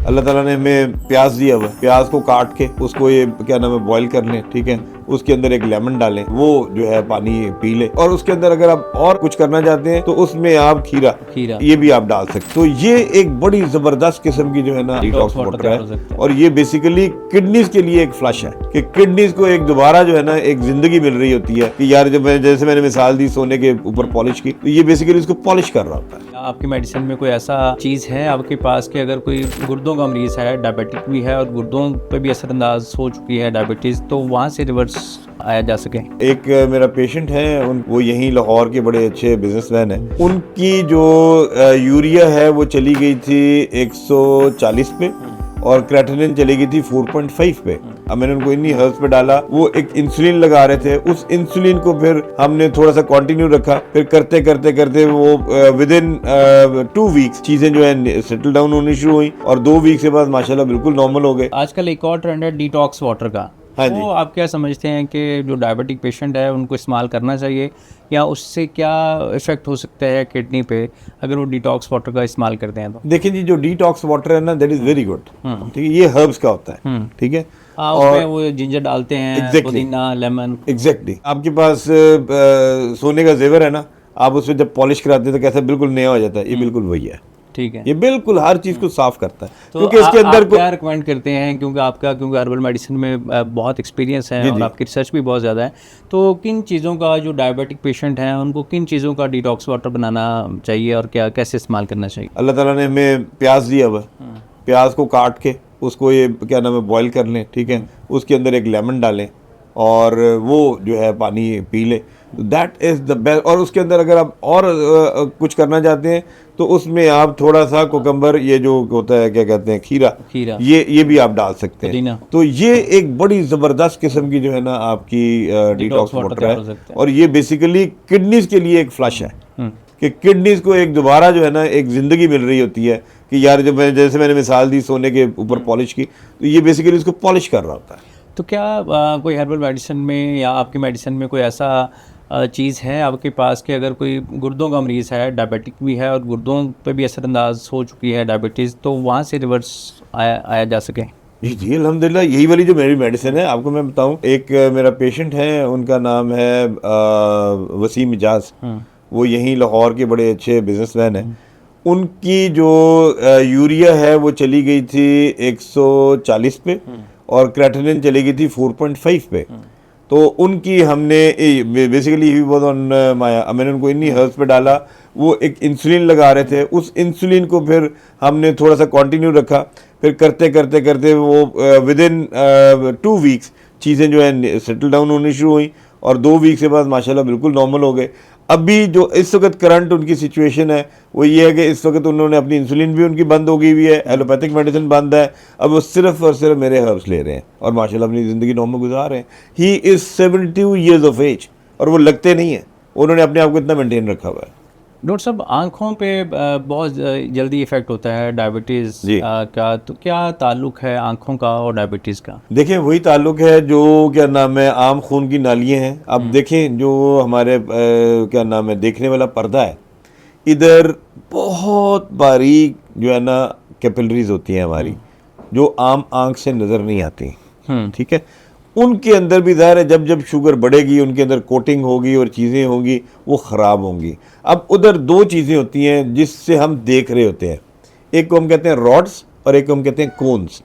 अल्लाह ताला ने हमें प्याज दिया हुआ है, प्याज को काट के उसको ये क्या नाम है बॉईल कर लें, ठीक है। उसके अंदर एक लेमन डालें, वो जो है पानी पी ले। और उसके अंदर अगर आप और कुछ करना चाहते हैं तो उसमें आप खीरा ये भी आप डाल सकते। तो ये एक बड़ी जबरदस्त किस्म की जो है ना डिटॉक्स वाटर है। और ये बेसिकली किडनीज के लिए एक फ्लश है कि किडनीज को एक दोबारा जो है ना एक जिंदगी मिल रही होती है कि यार जब जैसे मैंने मिसाल दी सोने के ऊपर पॉलिश की, तो ये बेसिकली इसको पॉलिश कर रहा होता है। आपकी मेडिसिन में कोई ऐसा चीज़ है आपके पास कि अगर कोई गुर्दों का मरीज है, डायबिटिक भी है और गुर्दों पे भी असरअंदाज हो चुकी है डायबिटीज़, तो वहाँ से रिवर्स आया जा सके? एक मेरा पेशेंट है, वो यहीं लाहौर के बड़े अच्छे बिजनेसमैन हैं। उनकी जो यूरिया है वो चली गई थी 140 पे और क्रेटिनिन चली गई थी 4.5 पे। अब मैंने उनको इन्हीं हर्ब्स पे डाला, वो एक इंसुलिन लगा रहे थे, उस इंसुलिन को फिर हमने थोड़ा सा कंटिन्यू रखा, फिर करते करते करते वो विद इन 2 वीक्स चीजें जो है सेटल डाउन होनी शुरू हुई और 2 वीक के बाद माशाल्लाह बिल्कुल नॉर्मल हो गए। आजकल एक और ट्रेंड है डिटॉक्स वाटर का। हाँ तो आप क्या समझते हैं कि जो डायबिटिक पेशेंट है उनको इस्तेमाल करना चाहिए या उससे क्या इफेक्ट हो सकता है किडनी पे अगर वो डिटॉक्स वाटर का इस्तेमाल करते हैं? तो देखिए जी, जो डिटॉक्स वाटर है ना दैट इज वेरी गुड, ठीक है। ये हर्ब्स का होता है, ठीक है। उसमें वो जिंजर डालते हैं, पुदीना, लेमन। एग्जैक्टली। आपके पास सोने का जेवर है ना, आप उसमें जब पॉलिश कराते हैं तो कैसा बिल्कुल नया हो जाता है, ये बिल्कुल वही है, ठीक है। ये बिल्कुल हर चीज को साफ करता है। तो क्योंकि इसके अंदर क्या रिकमेंड करते हैं, क्योंकि हर्बल मेडिसिन में बहुत एक्सपीरियंस है और आपकी रिसर्च भी बहुत ज़्यादा है, तो किन चीज़ों का जो डायबिटिक पेशेंट हैं उनको किन चीज़ों का डिटॉक्स वाटर बनाना चाहिए और क्या कैसे इस्तेमाल करना चाहिए? अल्लाह ताला ने हमें प्याज दिया हुआ है, प्याज को काट के उसको ये क्या नाम है बॉईल कर लें, ठीक है। उसके अंदर एक लेमन डालें और वो जो है पानी पी ले, दैट इज़ द बेस्ट। और उसके अंदर अगर आप और कुछ करना चाहते हैं तो उसमें आप थोड़ा सा कोकम्बर, ये जो होता है क्या कहते हैं खीरा ये भी आप डाल सकते हैं। तो ये एक बड़ी ज़बरदस्त किस्म की जो है ना आपकी डिटॉक्स वाटर है। और ये बेसिकली किडनीज के लिए एक फ्लश है कि किडनीज को एक दोबारा जो है ना एक ज़िंदगी मिल रही होती है कि यार जब जैसे मैंने मिसाल दी सोने के ऊपर पॉलिश की, तो ये बेसिकली इसको पॉलिश कर रहा होता है। तो क्या कोई हर्बल मेडिसिन में या आपकी मेडिसिन में कोई ऐसा चीज़ है आपके पास कि अगर कोई गुर्दों का मरीज़ है, डायबिटिक भी है और गुर्दों पे भी असरअंदाज हो चुकी है डायबिटीज़, तो वहाँ से रिवर्स आया जा सके? जी अल्हम्दुलिल्लाह, यही वाली जो मेरी मेडिसिन है आपको मैं बताऊं। एक मेरा पेशेंट है, उनका नाम है वसीम इजाज, वो यहीं लाहौर के बड़े अच्छे बिजनेसमैन हैं। उनकी जो यूरिया है वो चली गई थी 140 पे और क्रेटिनिन चली गई थी 4.5 पे। तो उनकी हमने बेसिकली ही वाज ऑन माया, मैंने उनको इन्हीं हर्ब्स पे डाला, वो एक इंसुलिन लगा रहे थे, उस इंसुलिन को फिर हमने थोड़ा सा कंटिन्यू रखा, फिर करते करते करते वो विद इन 2 वीक्स चीज़ें जो है सेटल डाउन होनी शुरू हुई और 2 वीक के बाद माशाल्लाह बिल्कुल नॉर्मल हो गए। अभी जो इस वक्त करंट उनकी सिचुएशन है वो ये है कि इस वक्त उन्होंने अपनी इंसुलिन भी उनकी बंद हो गई हुई है, एलोपैथिक मेडिसिन बंद है, अब वो सिर्फ और सिर्फ मेरे हर्ब्स ले रहे हैं और माशाल्लाह अपनी ज़िंदगी नॉर्मल गुजार रहे हैं। He is 72 years of age और वो लगते नहीं हैं, उन्होंने अपने आप को इतना मेंटेन रखा हुआ है। डॉक्टर साहब, आँखों पे बहुत जल्दी इफेक्ट होता है डायबिटीज़ का, तो क्या ताल्लुक है आँखों का और डायबिटीज़ का? देखें, वही ताल्लुक है जो क्या नाम है आम खून की नालियाँ हैं। अब देखें जो हमारे क्या नाम है देखने वाला पर्दा है, इधर बहुत बारीक जो है ना कैपिलरीज होती हैं हमारी, जो आम आँख से नज़र नहीं आती, ठीक है। उनके अंदर भी ज़ाहिर है जब जब शुगर बढ़ेगी उनके अंदर कोटिंग होगी और चीज़ें होंगी वो ख़राब होंगी। अब उधर 2 चीज़ें होती हैं जिससे हम देख रहे होते हैं, एक को हम कहते हैं रॉड्स और एक को हम कहते हैं कोन्स।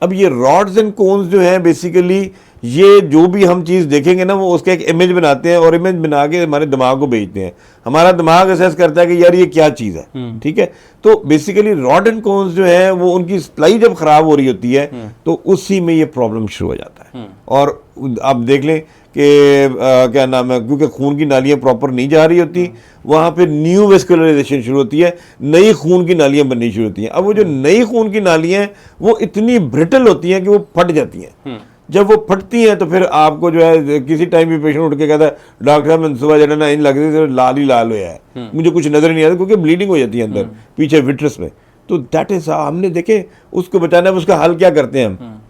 अब ये रॉड्स एंड कोन्स जो हैं बेसिकली ये जो भी हम चीज़ देखेंगे ना वो उसका एक इमेज बनाते हैं और इमेज बना के हमारे दिमाग को भेजते हैं। हमारा दिमाग असेस करता है कि यार ये क्या चीज़ है, ठीक है। तो बेसिकली रॉड एंड कोन्स जो है वो उनकी सप्लाई जब ख़राब हो रही होती है तो उसी में ये प्रॉब्लम शुरू हो जाता है। और आप देख लें कि क्या नाम है, क्योंकि खून की नालियाँ प्रॉपर नहीं जा रही होती, वहाँ पे न्यू वेस्कुलराइजेशन शुरू होती है, नई खून की नालियाँ बननी शुरू होती हैं। अब वो जो नई खून की नालियाँ हैं वो इतनी ब्रिटल होती हैं कि वो फट जाती हैं। जब वो फटती हैं तो फिर आपको जो है किसी टाइम भी पेशेंट उठ के कहता है डॉक्टर साहब मैंने सुबह जो ना इन लग रही लाल ही लाल हुआ है, मुझे कुछ नजर नहीं आता, क्योंकि ब्लीडिंग हो जाती है अंदर पीछे विट्रस में। तो दैट इज हमने देखे उसको बचाना है। उसका हल क्या करते हैं हम,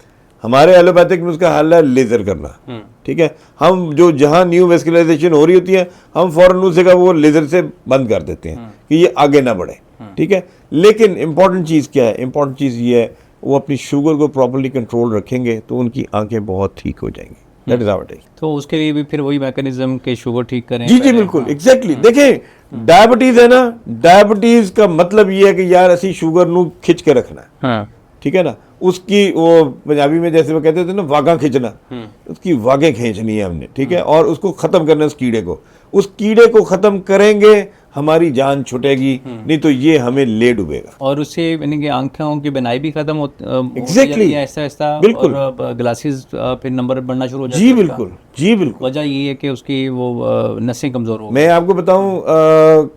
हमारे एलोपैथिक में उसका हल है लेजर करना, ठीक है। हम जो जहाँ न्यू वेस्कुलराइजेशन हो रही होती है हम फौरन उसे का वो लेजर से बंद कर देते हैं कि ये आगे ना बढ़े, ठीक है। लेकिन इंपॉर्टेंट चीज़ क्या है, इंपॉर्टेंट चीज़ ये है वो अपनी शुगर को प्रॉपर्ली कंट्रोल रखेंगे तो उनकी आंखें बहुत ठीक हो जाएंगी। That is how it is. तो उसके लिए भी फिर वही मैकेनिज्म के शुगर ठीक करें। जी जी बिल्कुल एग्जैक्टली। देखें डायबिटीज है ना, डायबिटीज का मतलब ये है कि यार असी शुगर नू खिंच के रखना है, हाँ ठीक है ना। उसकी वो पंजाबी में जैसे वो कहते थे ना वागा खींचना, उसकी वागे खींचनी है हमने, ठीक है, और उसको खत्म करना है उस कीड़े को। उस कीड़े को खत्म करेंगे हमारी जान छुटेगी, नहीं तो ये हमें ले डूबेगा। और उससे यानी कि आंखों की बनाई भी खत्म होती Exactly. है ऐसा ऐसा, बिल्कुल। और ग्लासेस फिर नंबर बढ़ना शुरू हो जाता जी है बिल्कुल, जी बिल्कुल। वजह ये है कि उसकी वो नसें कमज़ोर हो गई। मैं आपको बताऊं,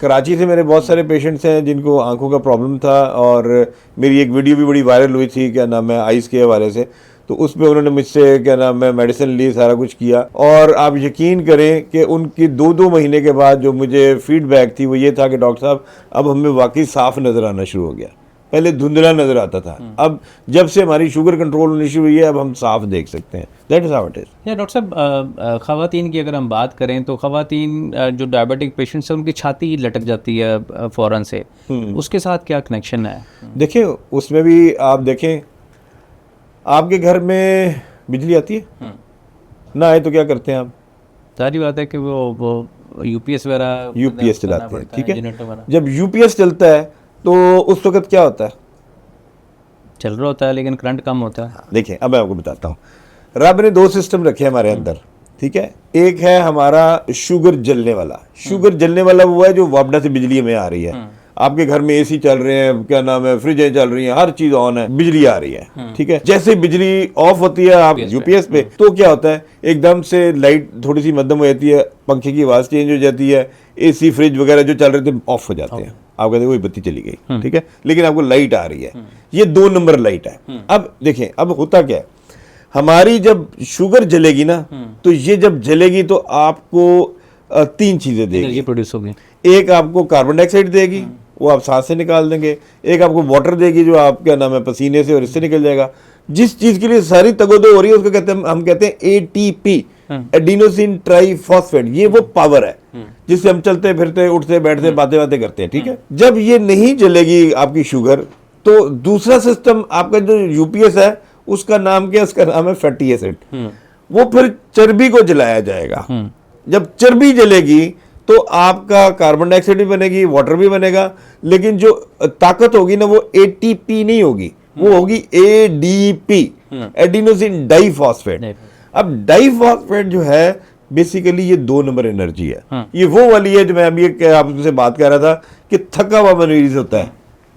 कराची से मेरे बहुत सारे पेशेंट्स हैं जिनको आंखों का प्रॉब्लम था, और मेरी एक वीडियो भी बड़ी वायरल हुई थी, क्या नाम है, आइस के हवाले से। तो उसमें उन्होंने मुझसे क्या नाम है मेडिसिन ली, सारा कुछ किया, और आप यकीन करें कि उनकी 2-2 महीने के बाद जो मुझे फीडबैक थी वो ये था कि डॉक्टर साहब अब हमें वाकई साफ नज़र आना शुरू हो गया। पहले धुंधला नज़र आता था, अब जब से हमारी शुगर कंट्रोल होनी शुरू हुई है अब हम साफ देख सकते हैं। That is how it is. या डॉक्टर साहब, ख़वातीन की अगर हम बात करें तो ख़वातीन जो डायबिटिक पेशेंट्स हैं उनकी छाती लटक जाती है फ़ौरन से, उसके साथ क्या कनेक्शन है? देखिए उसमें भी आप देखें, आपके घर में बिजली आती है ना, आए तो क्या करते हैं आप? सारी बात है कि वो यूपीएस वगैरह यूपीएस करना चलाते हैं, पड़ता ठीक है। जनरेटर वगैरह जब यूपीएस चलता है तो उस वक्त क्या होता है? चल रहा होता है लेकिन करंट कम होता है। देखिए अब मैं आपको बताता हूँ, रब ने 2 सिस्टम रखे हैं हमारे अंदर, ठीक है। एक है हमारा शुगर जलने वाला। शुगर जलने वाला वो है जो वापडा से बिजली में आ रही है। आपके घर में एसी चल रहे हैं, क्या नाम है, फ्रिजें चल रही हैं, हर चीज ऑन है, बिजली आ रही है, ठीक है। जैसे बिजली ऑफ होती है आप यूपीएस पे, तो क्या होता है एकदम से लाइट थोड़ी सी मध्यम हो जाती है, पंखे की आवाज चेंज हो जाती है, एसी फ्रिज वगैरह जो चल रहे थे ऑफ हो जाते हैं। आप कहते हैं वही बत्ती चली गई, ठीक है, लेकिन आपको लाइट आ रही है। ये 2 नंबर लाइट है। अब देखें अब होता क्या है, हमारी जब शुगर जलेगी ना, तो ये जब जलेगी तो आपको 3 चीजें देगी। एनर्जी प्रोड्यूस होगी। एक आपको कार्बन डाइऑक्साइड देगी, वो आप सांस से निकाल देंगे। एक आपको वाटर देगी जो आप क्या नाम है पसीने से और इससे निकल जाएगा। जिस चीज के लिए सारी तगोदो हो रही है उसको कहते हैं, हम कहते हैं एटीपी, एडिनोसिन ट्राइफॉस्फेट। ये वो पावर है जिससे हम चलते फिरते उठते बैठते बातें बातें करते हैं, ठीक है। जब ये नहीं जलेगी आपकी शुगर, तो दूसरा सिस्टम आपका जो यूपीएस है उसका नाम क्या है? उसका नाम है फैटी एसिड। वो फिर चर्बी को जलाया जाएगा। जब चर्बी जलेगी तो आपका कार्बन डाइऑक्साइड भी बनेगी, वाटर भी बनेगा, लेकिन जो ताकत होगी ना वो एटीपी नहीं होगी, वो होगी एडीपी, एडिनोसिन डाइफॉस्फेट। अब डाइफॉस्फेट जो है बेसिकली ये 2 नंबर एनर्जी है। ये वो वाली है जो मैं अभी आपसे बात कर रहा था कि थका हुआ मरीज होता है,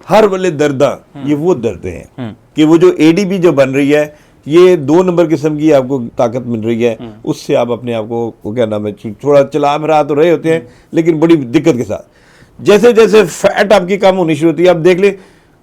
हर वाले दर्दा, ये वो दर्द हैं कि वो जो एडीपी जो बन रही है, ये 2 नंबर किस्म की आपको ताकत मिल रही है, उससे आप अपने आप को क्या नाम है थोड़ा चला फिरा तो रहे होते हैं, लेकिन बड़ी दिक्कत के साथ। जैसे जैसे फैट आपकी कम होनी शुरू होती है, आप देख ले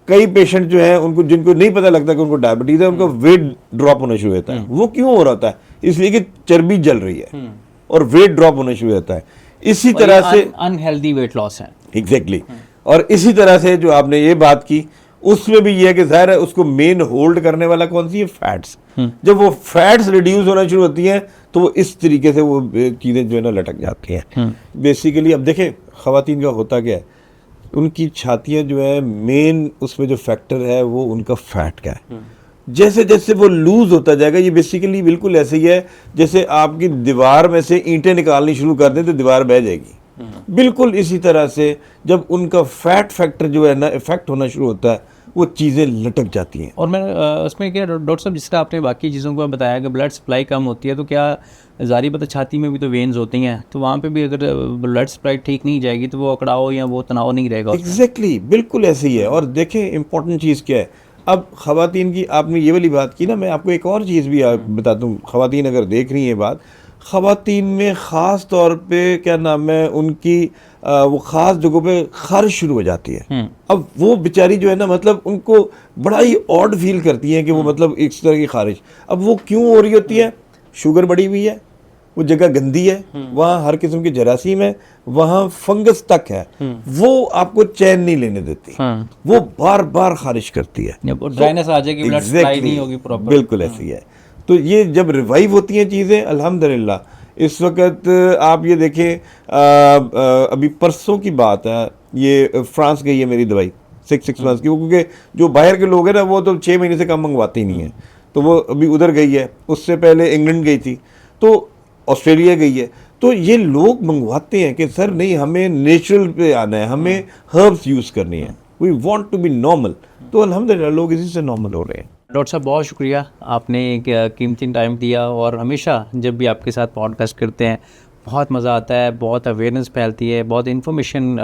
कई पेशेंट जो हैं उनको, जिनको नहीं पता लगता कि उनको डायबिटीज है, उनका वेट ड्रॉप होना शुरू होता है। वो क्यों हो रहा होता है? इसलिए कि चर्बी जल रही है और वेट ड्रॉप होना शुरू होता है। इसी तरह से अनहेल्दी वेट लॉस है। एग्जैक्टली। और इसी तरह से जो आपने ये बात की उसमें भी ये है कि जाहिर है उसको मेन होल्ड करने वाला कौन सी है? फैट्स। जब वो फैट्स रिड्यूस होना शुरू होती हैं तो वो इस तरीके से वो चीज़ें जो है ना लटक जाती हैं बेसिकली। अब देखें ख़वातीन का होता क्या है, उनकी छातियाँ जो है मेन उसमें जो फैक्टर है वो उनका फैट का है। जैसे जैसे वो लूज होता जाएगा, ये बेसिकली बिल्कुल ऐसे ही है जैसे आपकी दीवार में से ईंटें निकालनी शुरू कर दें तो दीवार बह जाएगी। बिल्कुल इसी तरह से जब उनका फैट फैक्टर जो है ना इफेक्ट होना शुरू होता है, वो चीज़ें लटक जाती हैं। और मैं उसमें क्या डॉक्टर साहब, जिस तरह आपने बाकी चीज़ों को बताया कि ब्लड सप्लाई कम होती है, तो क्या जारी बात है छाती में भी तो वेन्स होती हैं, तो वहाँ पे भी अगर ब्लड सप्लाई ठीक नहीं जाएगी तो वो अकड़ाव या वो तनाव नहीं रहेगा? एग्जैक्टली बिल्कुल ऐसे ही है। और देखें इंपॉर्टेंट चीज़ क्या है, अब ख़वातीन की आपने ये वाली बात की ना, मैं आपको एक और चीज़ भी बताता हूँ। ख़वातीन अगर देख रही हैं बात, ख़वातीन में ख़ास तौर पे क्या नाम है उनकी वो ख़ास जगहों पे खारिश शुरू हो जाती है। अब वो बेचारी जो है ना, मतलब उनको बड़ा ही ऑड फील करती हैं कि वो मतलब इस तरह की खारिश। अब वो क्यों हो रही होती है? शुगर बढ़ी हुई है, वो जगह गंदी है, वहाँ हर किस्म की जरासीम है, वहाँ फंगस तक है, वो आपको चैन नहीं लेने देती, वो बार बार खारिश करती है, ड्राइनेस आ जाएगी, ब्लड सप्लाई नहीं होगी प्रॉपर। बिल्कुल ऐसी है। तो ये जब रिवाइव होती हैं चीज़ें, अल्हम्दुलिल्लाह। इस वक्त आप ये देखें, अभी परसों की बात है, ये फ्रांस गई है मेरी दवाई, 6 मंथ्स की, वो क्योंकि जो बाहर के लोग हैं ना वो तो 6 महीने से कम मंगवाते ही नहीं है, तो वो अभी उधर गई है, उससे पहले इंग्लैंड गई थी, तो ऑस्ट्रेलिया गई है। तो ये लोग मंगवाते हैं कि सर नहीं, हमें नेचुरल पे आना है, हमें हर्ब्स यूज़ करनी है, we want to be normal. तो अल्हम्दुलिल्लाह लोग इसी से नॉर्मल हो रहे हैं। डॉक्टर साहब बहुत शुक्रिया, आपने एक कीमती टाइम दिया, और हमेशा जब भी आपके साथ पॉडकास्ट करते हैं बहुत मज़ा आता है, बहुत अवेयरनेस फैलती है, बहुत इन्फॉर्मेशन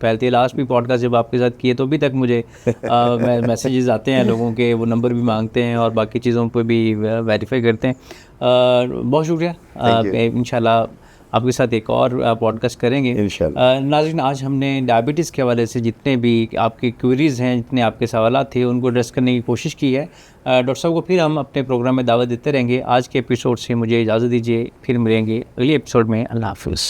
फैलती है। लास्ट भी पॉडकास्ट जब आपके साथ किए तो अभी तक मुझे मैसेजेस आते हैं लोगों के, वो नंबर भी मांगते हैं और बाकी चीज़ों पे भी वेरीफाई करते हैं। बहुत शुक्रिया, इंशाल्लाह आपके साथ एक और पॉडकास्ट करेंगे इंशाल्लाह। नाज़रीन, आज हमने डायबिटीज़ के हवाले से जितने भी आपके क्वेरीज़ हैं, जितने आपके सवालात थे, उनको एड्रेस करने की कोशिश की है। डॉक्टर साहब को फिर हम अपने प्रोग्राम में दावत देते रहेंगे। आज के एपिसोड से मुझे इजाज़त दीजिए, फिर मिलेंगे अगले एपिसोड में। अल्लाह हाफ़िज़।